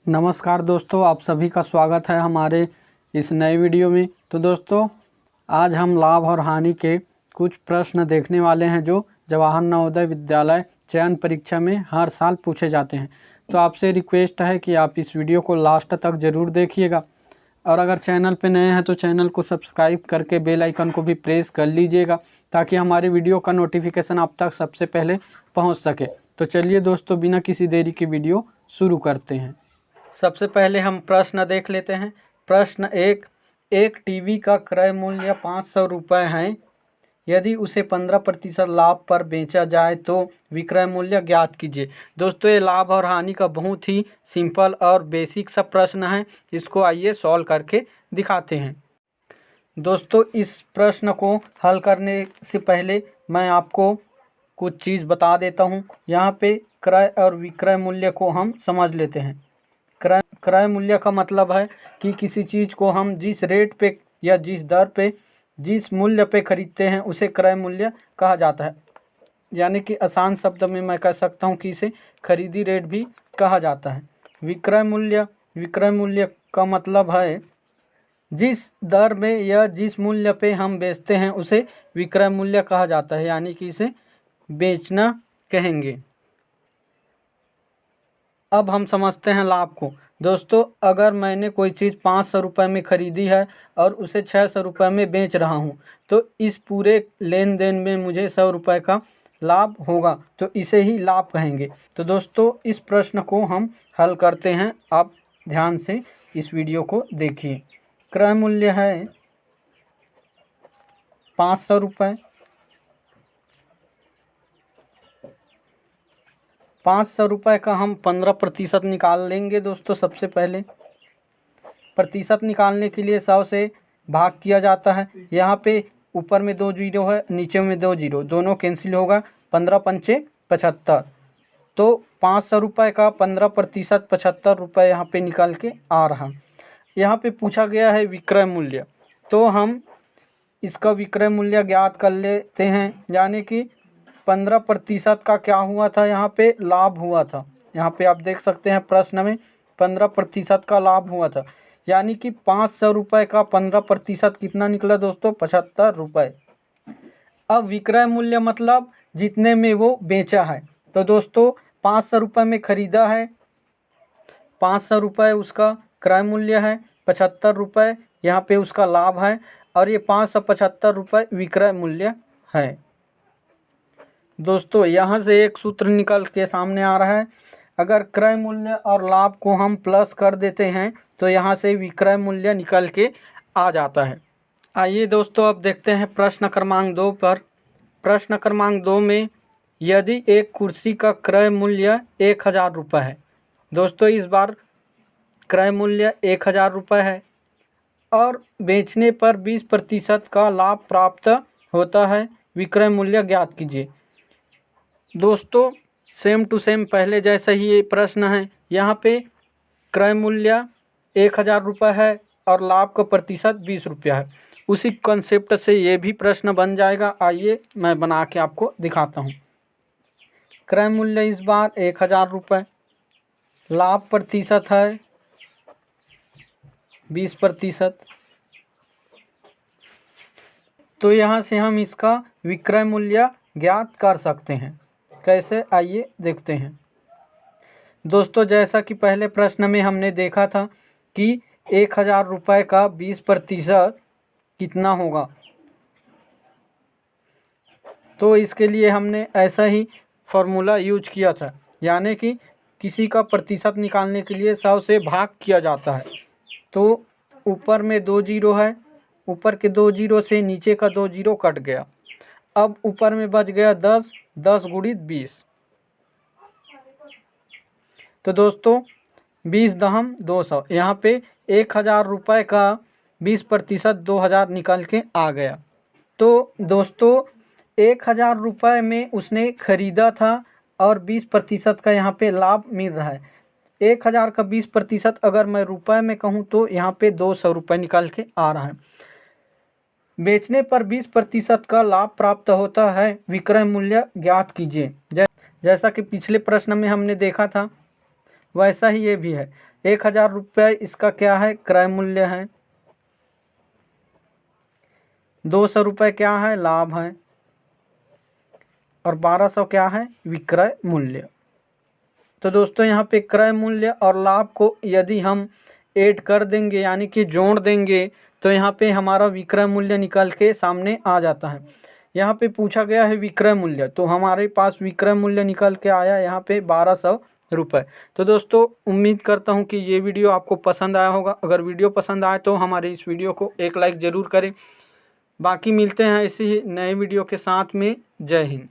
नमस्कार दोस्तों, आप सभी का स्वागत है हमारे इस नए वीडियो में। तो दोस्तों, आज हम लाभ और हानि के कुछ प्रश्न देखने वाले हैं जो जवाहर नवोदय विद्यालय चयन परीक्षा में हर साल पूछे जाते हैं। तो आपसे रिक्वेस्ट है कि आप इस वीडियो को लास्ट तक ज़रूर देखिएगा, और अगर चैनल पर नए हैं तो चैनल को सब्सक्राइब करके बेल आइकन को भी प्रेस कर लीजिएगा ताकि हमारे वीडियो का नोटिफिकेशन आप तक सबसे पहले पहुँच सके। तो चलिए दोस्तों, बिना किसी देरी के वीडियो शुरू करते हैं। सबसे पहले हम प्रश्न देख लेते हैं। प्रश्न एक टीवी का क्रय मूल्य 500 रुपये है। यदि उसे 15% लाभ पर बेचा जाए तो विक्रय मूल्य ज्ञात कीजिए। दोस्तों, ये लाभ और हानि का बहुत ही सिंपल और बेसिक सा प्रश्न है। इसको आइए सॉल्व करके दिखाते हैं। दोस्तों, इस प्रश्न को हल करने से पहले मैं आपको कुछ चीज़ बता देता हूँ। यहाँ पे क्रय और विक्रय मूल्य को हम समझ लेते हैं। क्रय मूल्य का मतलब है कि किसी चीज़ को हम जिस रेट पे या जिस दर पे जिस मूल्य पे खरीदते हैं उसे क्रय मूल्य कहा जाता है। यानी कि आसान शब्द में मैं कह सकता हूँ कि इसे खरीदी रेट भी कहा जाता है। विक्रय मूल्य का मतलब है जिस दर में या जिस मूल्य पे हम बेचते हैं उसे विक्रय मूल्य कहा जाता है, यानी कि इसे बेचना कहेंगे। अब हम समझते हैं लाभ को। दोस्तों, अगर मैंने कोई चीज़ 500 रुपये में ख़रीदी है और उसे 600 रुपये में बेच रहा हूँ, तो इस पूरे लेन देन में मुझे 100 रुपये का लाभ होगा, तो इसे ही लाभ कहेंगे। तो दोस्तों, इस प्रश्न को हम हल करते हैं। आप ध्यान से इस वीडियो को देखिए। क्रय मूल्य है 500 रुपये। 500 रुपये का हम 15% निकाल लेंगे। दोस्तों, सबसे पहले प्रतिशत निकालने के लिए 100 से भाग किया जाता है। यहाँ पे ऊपर में 2 जीरो है, नीचे में 2 जीरो, दोनों कैंसिल होगा। 15 पंचे 75। तो 500 रुपये का 15% 75 रुपये यहाँ पे निकल के आ रहा। यहाँ पे पूछा गया है विक्रय मूल्य, तो हम इसका विक्रय मूल्य ज्ञात कर लेते हैं। यानी कि 15% का क्या हुआ था, यहाँ पे लाभ हुआ था। यहाँ पे आप देख सकते हैं प्रश्न में 15% का लाभ हुआ था। यानी कि 500 रुपये का 15% कितना निकला दोस्तों? 75 रुपये। अब विक्रय मूल्य मतलब जितने में वो बेचा है। तो दोस्तों, 500 रुपये में ख़रीदा है, 500 रुपये उसका क्रय मूल्य है, 75 रुपये यहाँ पे उसका लाभ है, और ये 575 रुपये विक्रय मूल्य है। दोस्तों, यहाँ से एक सूत्र निकल के सामने आ रहा है। अगर क्रय मूल्य और लाभ को हम प्लस कर देते हैं तो यहाँ से विक्रय मूल्य निकल के आ जाता है। आइए दोस्तों, अब देखते हैं प्रश्न क्रमांक 2 पर। प्रश्न क्रमांक 2 में यदि एक कुर्सी का क्रय मूल्य 1000 रुपये है। दोस्तों, इस बार क्रय मूल्य 1000 रुपये है और बेचने पर 20% का लाभ प्राप्त होता है। विक्रय मूल्य ज्ञात कीजिए। दोस्तों, सेम टू सेम पहले जैसा ही ये प्रश्न है। यहाँ पे क्रय मूल्य 1000 रुपये है और लाभ का प्रतिशत 20 रुपया है। उसी कॉन्सेप्ट से ये भी प्रश्न बन जाएगा। आइए मैं बना के आपको दिखाता हूँ। क्रय मूल्य इस बार 1000 रुपये, लाभ प्रतिशत है 20%। तो यहाँ से हम इसका विक्रय मूल्य ज्ञात कर सकते हैं। कैसे, आइए देखते हैं। दोस्तों, जैसा कि पहले प्रश्न में हमने देखा था कि 1000 रुपये का 20% कितना होगा, तो इसके लिए हमने ऐसा ही फॉर्मूला यूज किया था। यानी कि किसी का प्रतिशत निकालने के लिए 100 से भाग किया जाता है। तो ऊपर में 2 जीरो है, ऊपर के 2 जीरो से नीचे का 2 जीरो कट गया। अब ऊपर में बच गया 10, 10 गुणित 20। तो दोस्तों, 20 दहम 200। यहाँ पे 1000 रुपये का 20% 2000 निकल के आ गया। तो दोस्तों, 1000 रुपये में उसने ख़रीदा था और 20% का यहाँ पे लाभ मिल रहा है। 1000 का 20% अगर मैं रुपए में कहूँ तो यहाँ पे 200 रुपये निकल के आ रहा है। बेचने पर 20% का लाभ प्राप्त होता है। विक्रय मूल्य ज्ञात कीजिए। जैसा कि पिछले प्रश्न में हमने देखा था, वैसा ही ये भी है। 1000 रुपये इसका क्या है, क्रय मूल्य है। 200 रुपये क्या है, लाभ है। और 1200 क्या है, विक्रय मूल्य। तो दोस्तों यहाँ पे क्रय मूल्य और लाभ को यदि हम ऐड कर देंगे यानी कि जोड़ देंगे तो यहाँ पे हमारा विक्रय मूल्य निकल के सामने आ जाता है। यहाँ पे पूछा गया है विक्रय मूल्य, तो हमारे पास विक्रय मूल्य निकल के आया यहाँ पे 1200 रुपये। तो दोस्तों उम्मीद करता हूँ कि ये वीडियो आपको पसंद आया होगा। अगर वीडियो पसंद आए तो हमारे इस वीडियो को एक लाइक ज़रूर करें। बाकी मिलते हैं इसी नए वीडियो के साथ में। जय हिंद।